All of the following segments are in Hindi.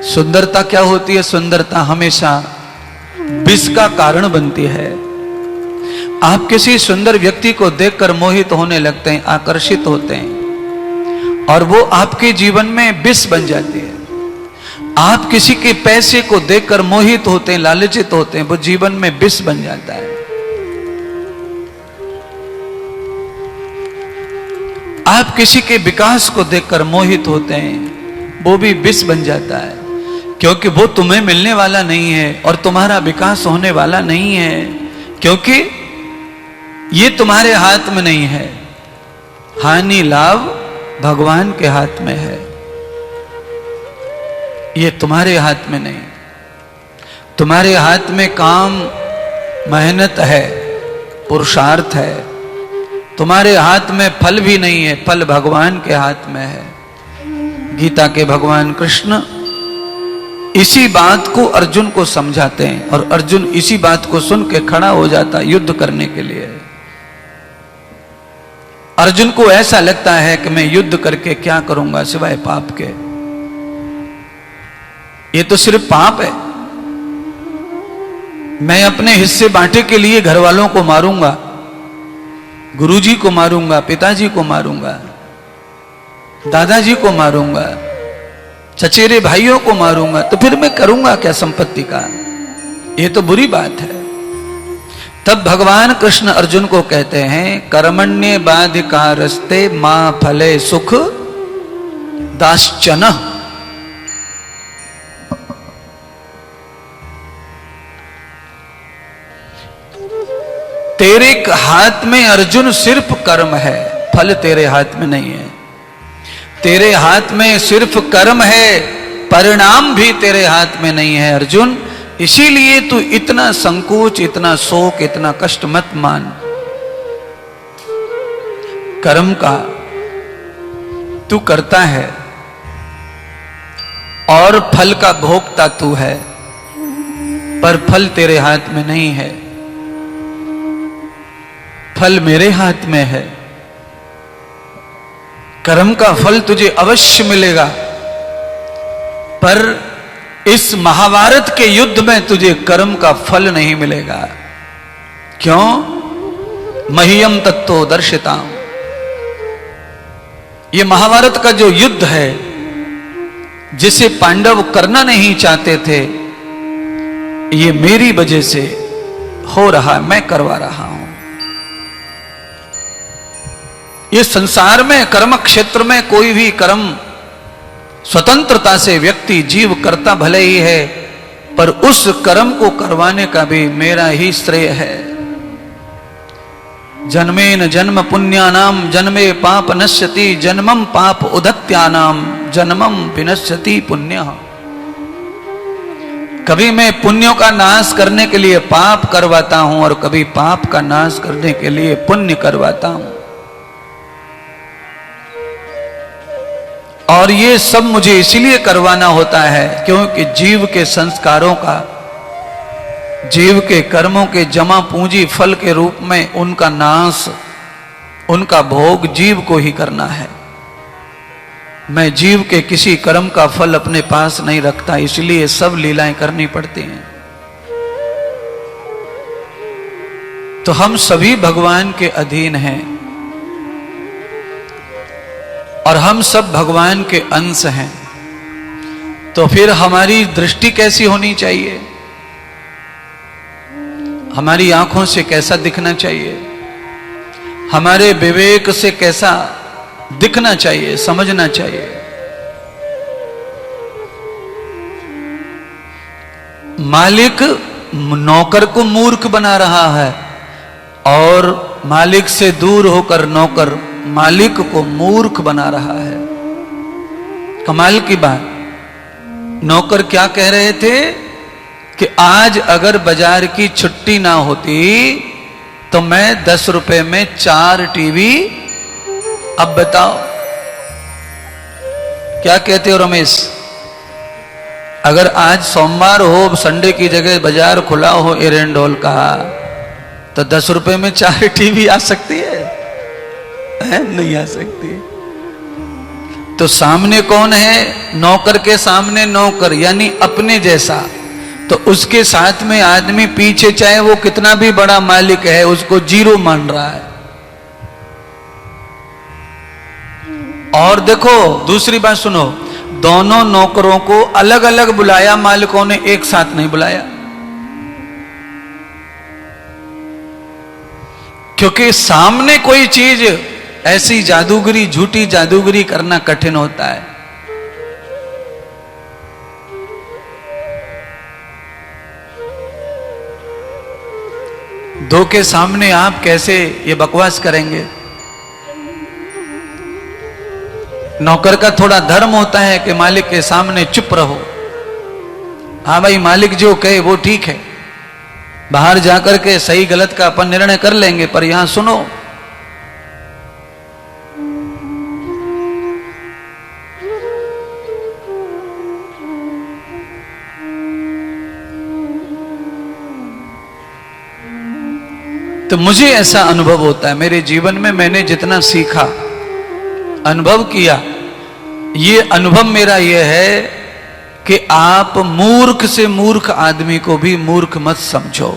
सुंदरता क्या होती है? सुंदरता हमेशा विष का कारण बनती है। आप किसी सुंदर व्यक्ति को देखकर मोहित होने लगते हैं, आकर्षित होते हैं, और वो आपके जीवन में विष बन जाती है। आप किसी के पैसे को देखकर मोहित होते हैं, लालचित होते हैं, वो जीवन में विष बन जाता है। आप किसी के विकास को देखकर मोहित होते हैं, वो भी विष बन जाता है, क्योंकि वो तुम्हें मिलने वाला नहीं है और तुम्हारा विकास होने वाला नहीं है, क्योंकि ये तुम्हारे हाथ में नहीं है। हानि लाभ भगवान के हाथ में है, ये तुम्हारे हाथ में नहीं। तुम्हारे हाथ में काम, मेहनत है, पुरुषार्थ है। तुम्हारे हाथ में फल भी नहीं है, फल भगवान के हाथ में है। गीता के भगवान कृष्ण इसी बात को अर्जुन को समझाते हैं, और अर्जुन इसी बात को सुन के खड़ा हो जाता युद्ध करने के लिए। अर्जुन को ऐसा लगता है कि मैं युद्ध करके क्या करूंगा सिवाय पाप के। ये तो सिर्फ पाप है। मैं अपने हिस्से बांटे के लिए घर वालों को मारूंगा, गुरुजी को मारूंगा, पिताजी को मारूंगा, दादाजी को मारूंगा, चचेरे भाइयों को मारूंगा, तो फिर मैं करूंगा क्या संपत्ति का? ये तो बुरी बात है। तब भगवान कृष्ण अर्जुन को कहते हैं, कर्मण्ये बाधिकारस्ते मां फले सुख दाश्चन। तेरे हाथ में अर्जुन सिर्फ कर्म है, फल तेरे हाथ में नहीं है। तेरे हाथ में सिर्फ कर्म है, परिणाम भी तेरे हाथ में नहीं है अर्जुन। इसीलिए तू इतना संकोच, इतना शोक, इतना कष्ट मत मान। कर्म का तू करता है और फल का भोगता तू है, पर फल तेरे हाथ में नहीं है। फल मेरे हाथ में है। कर्म का फल तुझे अवश्य मिलेगा, पर इस महाभारत के युद्ध में तुझे कर्म का फल नहीं मिलेगा। क्यों? मह्यम तत्तो दर्शिताम। ये महाभारत का जो युद्ध है, जिसे पांडव करना नहीं चाहते थे, ये मेरी वजह से हो रहा, मैं करवा रहा हूं। ये संसार में कर्म क्षेत्र में कोई भी कर्म स्वतंत्रता से व्यक्ति जीव करता भले ही है, पर उस कर्म को करवाने का भी मेरा ही श्रेय है। जन्मेन जन्म पुण्यानाम जन्मे पाप नश्यति, जन्मम पाप उदत्यानाम जन्मम विनश्यति पुण्य। कभी मैं पुण्यों का नाश करने के लिए पाप करवाता हूं, और कभी पाप का नाश करने के लिए पुण्य करवाता हूं। और ये सब मुझे इसलिए करवाना होता है क्योंकि जीव के संस्कारों का, जीव के कर्मों के जमा पूंजी फल के रूप में उनका नाश, उनका भोग जीव को ही करना है। मैं जीव के किसी कर्म का फल अपने पास नहीं रखता, इसलिए सब लीलाएं करनी पड़ती हैं। तो हम सभी भगवान के अधीन हैं, और हम सब भगवान के अंश हैं। तो फिर हमारी दृष्टि कैसी होनी चाहिए? हमारी आंखों से कैसा दिखना चाहिए? हमारे विवेक से कैसा दिखना चाहिए, समझना चाहिए? मालिक नौकर को मूर्ख बना रहा है, और मालिक से दूर होकर नौकर मालिक को मूर्ख बना रहा है। कमाल की बात। नौकर क्या कह रहे थे कि आज अगर बाजार की छुट्टी ना होती तो मैं 10 रुपए में 4 टीवी। अब बताओ क्या कहते हो रमेश? अगर आज सोमवार हो, संडे की जगह बाजार खुला हो एरेंडोल का, तो 10 रुपए में 4 टीवी आ सकती है? नहीं आ सकती। तो सामने कौन है? नौकर के सामने नौकर, यानी अपने जैसा। तो उसके साथ में आदमी पीछे, चाहे वो कितना भी बड़ा मालिक है, उसको जीरो मान रहा है। और देखो दूसरी बात सुनो, दोनों नौकरों को अलग अलग बुलाया, मालिकों ने एक साथ नहीं बुलाया। क्योंकि सामने कोई चीज ऐसी जादूगरी, झूठी जादूगरी करना कठिन होता है। दो के सामने आप कैसे ये बकवास करेंगे? नौकर का थोड़ा धर्म होता है कि मालिक के सामने चुप रहो। हाँ भाई, मालिक जो कहे वो ठीक है, बाहर जाकर के सही गलत का अपन निर्णय कर लेंगे, पर यहां सुनो। तो मुझे ऐसा अनुभव होता है मेरे जीवन में, मैंने जितना सीखा, अनुभव किया, ये अनुभव मेरा ये है कि आप मूर्ख से मूर्ख आदमी को भी मूर्ख मत समझो।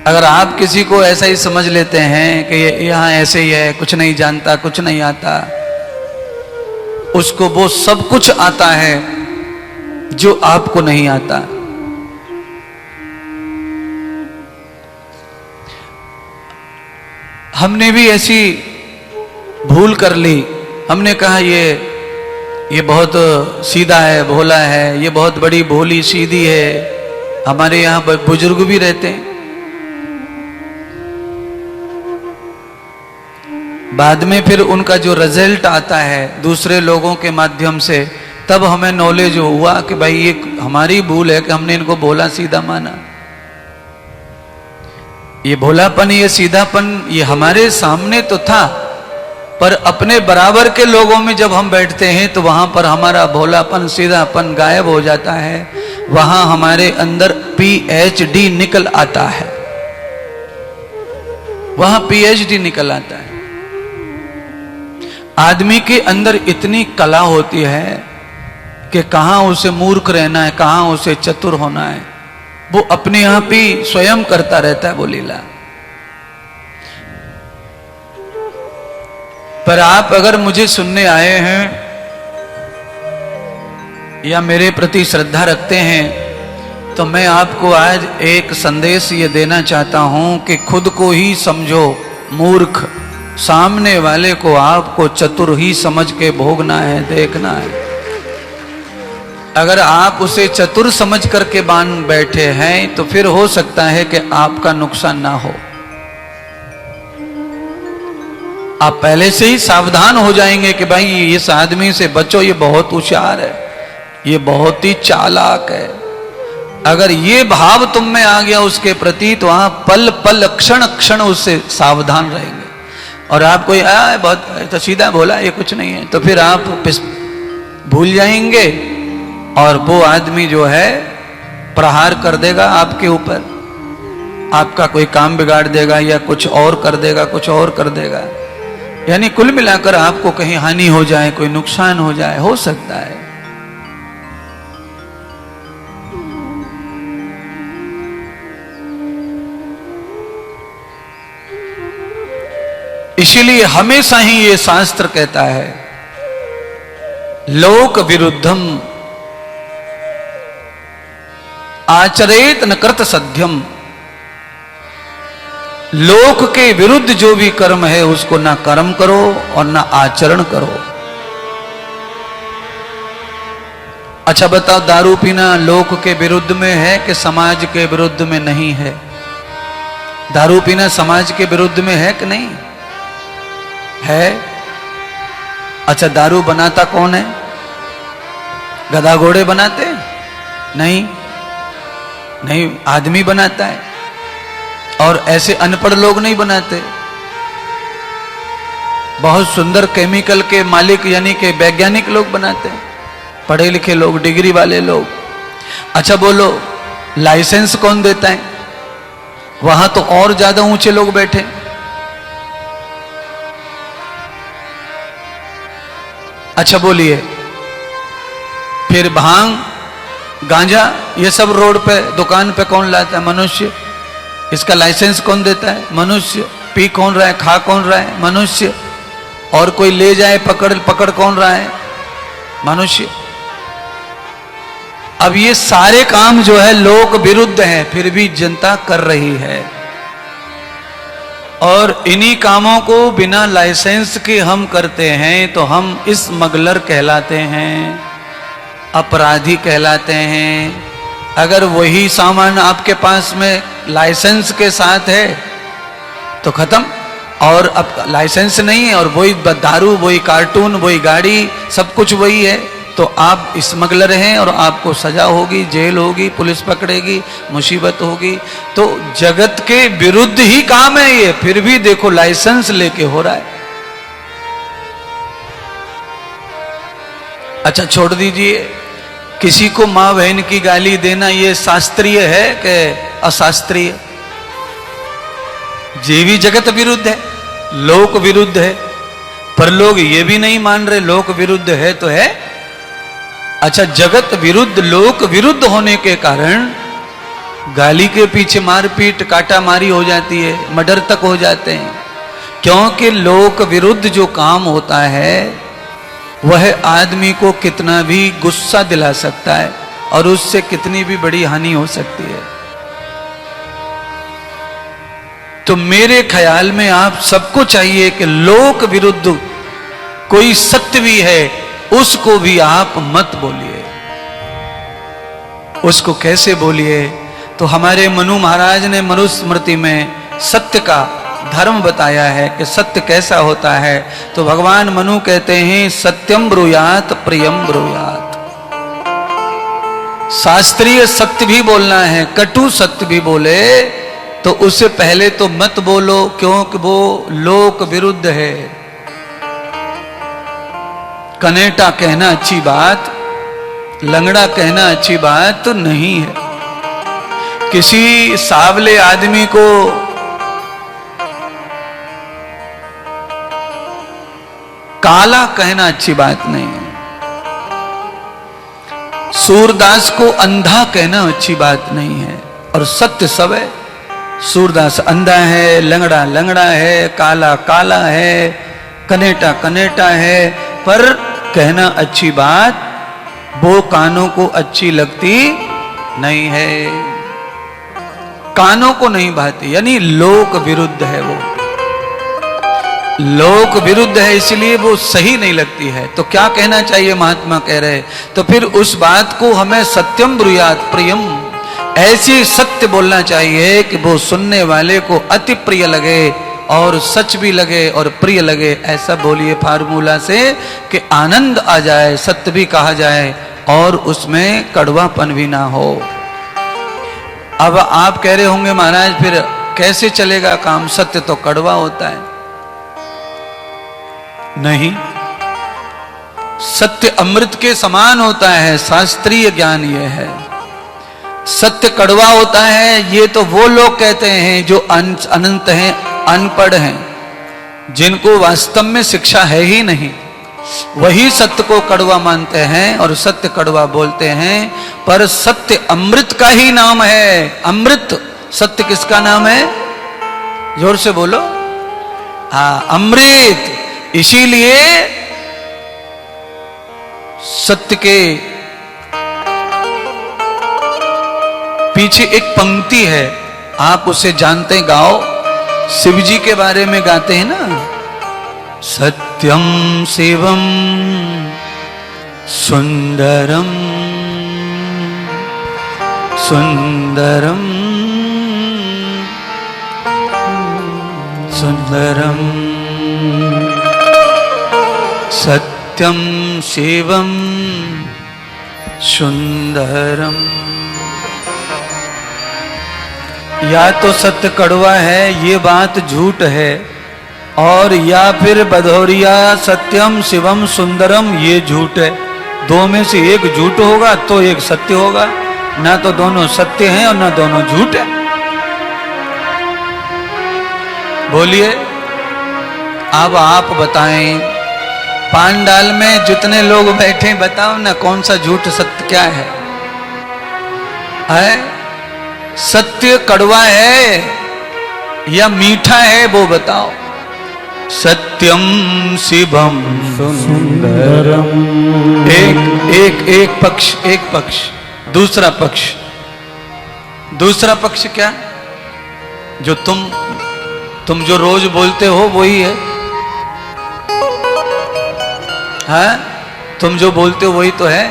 अगर आप किसी को ऐसा ही समझ लेते हैं कि ये यहां ऐसे ही है, कुछ नहीं जानता, कुछ नहीं आता, उसको वो सब कुछ आता है जो आपको नहीं आता। हमने भी ऐसी भूल कर ली, हमने कहा ये बहुत सीधा है, भोला है, ये बहुत बड़ी भोली सीधी है। हमारे यहाँ बुजुर्ग भी रहते हैं, बाद में फिर उनका जो रिजल्ट आता है दूसरे लोगों के माध्यम से, तब हमें नॉलेज हुआ कि भाई ये हमारी भूल है कि हमने इनको भोला सीधा माना। ये भोलापन, ये सीधापन, ये हमारे सामने तो था, पर अपने बराबर के लोगों में जब हम बैठते हैं तो वहां पर हमारा भोलापन, सीधापन गायब हो जाता है। वहां हमारे अंदर PhD निकल आता है, वहां PhD निकल आता है। आदमी के अंदर इतनी कला होती है कि कहां उसे मूर्ख रहना है, कहां उसे चतुर होना है, वो अपने आप ही स्वयं करता रहता है वो लीला। पर आप अगर मुझे सुनने आए हैं या मेरे प्रति श्रद्धा रखते हैं, तो मैं आपको आज एक संदेश ये देना चाहता हूं कि खुद को ही समझो मूर्ख, सामने वाले को आपको चतुर ही समझ के भोगना है, देखना है। अगर आप उसे चतुर समझ करके बांध बैठे हैं तो फिर हो सकता है कि आपका नुकसान ना हो। आप पहले से ही सावधान हो जाएंगे कि भाई इस आदमी से बचो, ये बहुत होशियार है, ये बहुत ही चालाक है। अगर ये भाव तुम में आ गया उसके प्रति, तो आप पल पल, क्षण क्षण उससे सावधान रहेंगे। और आप कोई बहुत तो सीधा बोला, ये कुछ नहीं है, तो फिर आप भूल जाएंगे और वो आदमी जो है प्रहार कर देगा आपके ऊपर, आपका कोई काम बिगाड़ देगा या कुछ और कर देगा, कुछ और कर देगा। यानी कुल मिलाकर आपको कहीं हानि हो जाए, कोई नुकसान हो जाए, हो सकता है। इसीलिए हमेशा ही ये शास्त्र कहता है, लोक विरुद्धम आचरेत न कृत सध्यम। लोक के विरुद्ध जो भी कर्म है उसको ना कर्म करो और ना आचरण करो। अच्छा बताओ, दारू पीना लोक के विरुद्ध में है कि समाज के विरुद्ध में नहीं है? दारू पीना समाज के विरुद्ध में है कि नहीं है? अच्छा, दारू बनाता कौन है? गधा घोड़े बनाते? नहीं, नहीं, आदमी बनाता है। और ऐसे अनपढ़ लोग नहीं बनाते, बहुत सुंदर केमिकल के मालिक यानी कि वैज्ञानिक लोग बनाते हैं, पढ़े लिखे लोग, डिग्री वाले लोग। अच्छा बोलो, लाइसेंस कौन देता है? वहां तो और ज्यादा ऊंचे लोग बैठे। अच्छा बोलिए, फिर भांग, गांजा, ये सब रोड पे दुकान पे कौन लाता है? मनुष्य। इसका लाइसेंस कौन देता है? मनुष्य। पी कौन रहा है, खा कौन रहा है? मनुष्य। और कोई ले जाए पकड़ कौन रहा है? मनुष्य। अब ये सारे काम जो है लोक विरुद्ध हैं, फिर भी जनता कर रही है। और इन्हीं कामों को बिना लाइसेंस के हम करते हैं तो हम स्मगलर कहलाते हैं, अपराधी कहलाते हैं। अगर वही सामान आपके पास में लाइसेंस के साथ है तो खत्म, और अब लाइसेंस नहीं है और वही दारू, वही कार्टून, वही गाड़ी, सब कुछ वही है, तो आप स्मगलर हैं और आपको सजा होगी, जेल होगी, पुलिस पकड़ेगी, मुसीबत होगी। तो जगत के विरुद्ध ही काम है ये, फिर भी देखो लाइसेंस लेके हो रहा है। अच्छा छोड़ दीजिए, किसी को मां बहन की गाली देना ये शास्त्रीय है कि अशास्त्रीय? ये भी जगत विरुद्ध है, लोक विरुद्ध है, पर लोग ये भी नहीं मान रहे लोक विरुद्ध है तो है। अच्छा, जगत विरुद्ध, लोक विरुद्ध होने के कारण गाली के पीछे मारपीट, काटा मारी हो जाती है, मर्डर तक हो जाते हैं, क्योंकि लोक विरुद्ध जो काम होता है वह आदमी को कितना भी गुस्सा दिला सकता है और उससे कितनी भी बड़ी हानि हो सकती है। तो मेरे ख्याल में आप सबको चाहिए कि लोक विरुद्ध कोई सत्य भी है उसको भी आप मत बोलिए। उसको कैसे बोलिए? तो हमारे मनु महाराज ने मनुस्मृति में सत्य का धर्म बताया है कि सत्य कैसा होता है। तो भगवान मनु कहते हैं सत्यम ब्रूयात प्रियम ब्रूयात। शास्त्रीय सत्य भी बोलना है, कटु सत्य भी बोले तो उससे पहले तो मत बोलो, क्योंकि वो लोक विरुद्ध है। कनेटा कहना अच्छी बात, लंगड़ा कहना अच्छी बात तो नहीं है। किसी सावले आदमी को काला कहना अच्छी बात नहीं है। सूरदास को अंधा कहना अच्छी बात नहीं है, और सत्य सब है। सूरदास अंधा है, लंगड़ा लंगड़ा है, काला काला है, कनेटा कनेटा है, पर कहना अच्छी बात वो कानों को अच्छी लगती नहीं है, कानों को नहीं भाती, यानी लोक विरुद्ध है। वो लोक विरुद्ध है, इसलिए वो सही नहीं लगती है। तो क्या कहना चाहिए? महात्मा कह रहे, तो फिर उस बात को हमें सत्यम ब्रूयात प्रियम, ऐसी सत्य बोलना चाहिए कि वो सुनने वाले को अति प्रिय लगे और सच भी लगे और प्रिय लगे। ऐसा बोलिए फार्मूला से कि आनंद आ जाए, सत्य भी कहा जाए और उसमें कड़वापन भी ना हो। अब आप कह रहे होंगे महाराज फिर कैसे चलेगा काम, सत्य तो कड़वा होता है। नहीं, सत्य अमृत के समान होता है, शास्त्रीय ज्ञान यह है। सत्य कड़वा होता है ये तो वो लोग कहते हैं जो अनंत हैं, अनपढ़ हैं, जिनको वास्तव में शिक्षा है ही नहीं, वही सत्य को कड़वा मानते हैं और सत्य कड़वा बोलते हैं। पर सत्य अमृत का ही नाम है। अमृत सत्य किसका नाम है? जोर से बोलो। हाँ, अमृत। इसीलिए सत्य के पीछे एक पंक्ति है, आप उसे जानते हैं, गाओ। शिव जी के बारे में गाते हैं ना, सत्यम शिवम सुंदरम सुंदरम सुंदरम सत्यम शिवम सुंदरम। या तो सत्य कड़वा है, ये बात झूठ है, और या फिर बधौरिया सत्यम शिवम सुंदरम ये झूठ है। दो में से एक झूठ होगा तो एक सत्य होगा, ना तो दोनों सत्य हैं और ना दोनों झूठ है। बोलिए, अब आप बताएं पांडाल में जितने लोग बैठे बताओ ना कौन सा झूठ सत्य क्या है? सत्य कड़वा है या मीठा है वो बताओ। सत्यम शिवम सुंदरम। एक पक्ष। दूसरा पक्ष क्या? जो तुम जो रोज बोलते हो वही है। हाँ, तुम जो बोलते हो वही तो है।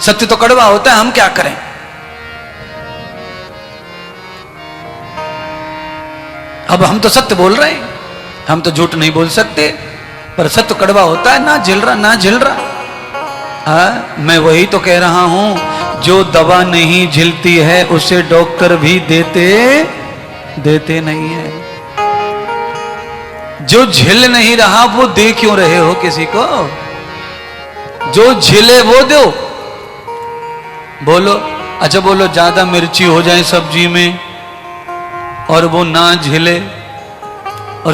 सत्य तो कड़वा होता है, हम क्या करें? अब हम तो सत्य बोल रहे हैं, हम तो झूठ नहीं बोल सकते, पर सत्य कड़वा होता है, ना झिल रहा। हाँ, मैं वही तो कह रहा हूं, जो दवा नहीं झिलती है उसे डॉक्टर भी देते नहीं है। जो झिल नहीं रहा वो दे क्यों रहे हो किसी को? जो झिले वो दो। बोलो, अच्छा बोलो, ज्यादा मिर्ची हो जाए सब्जी में और वो ना झिले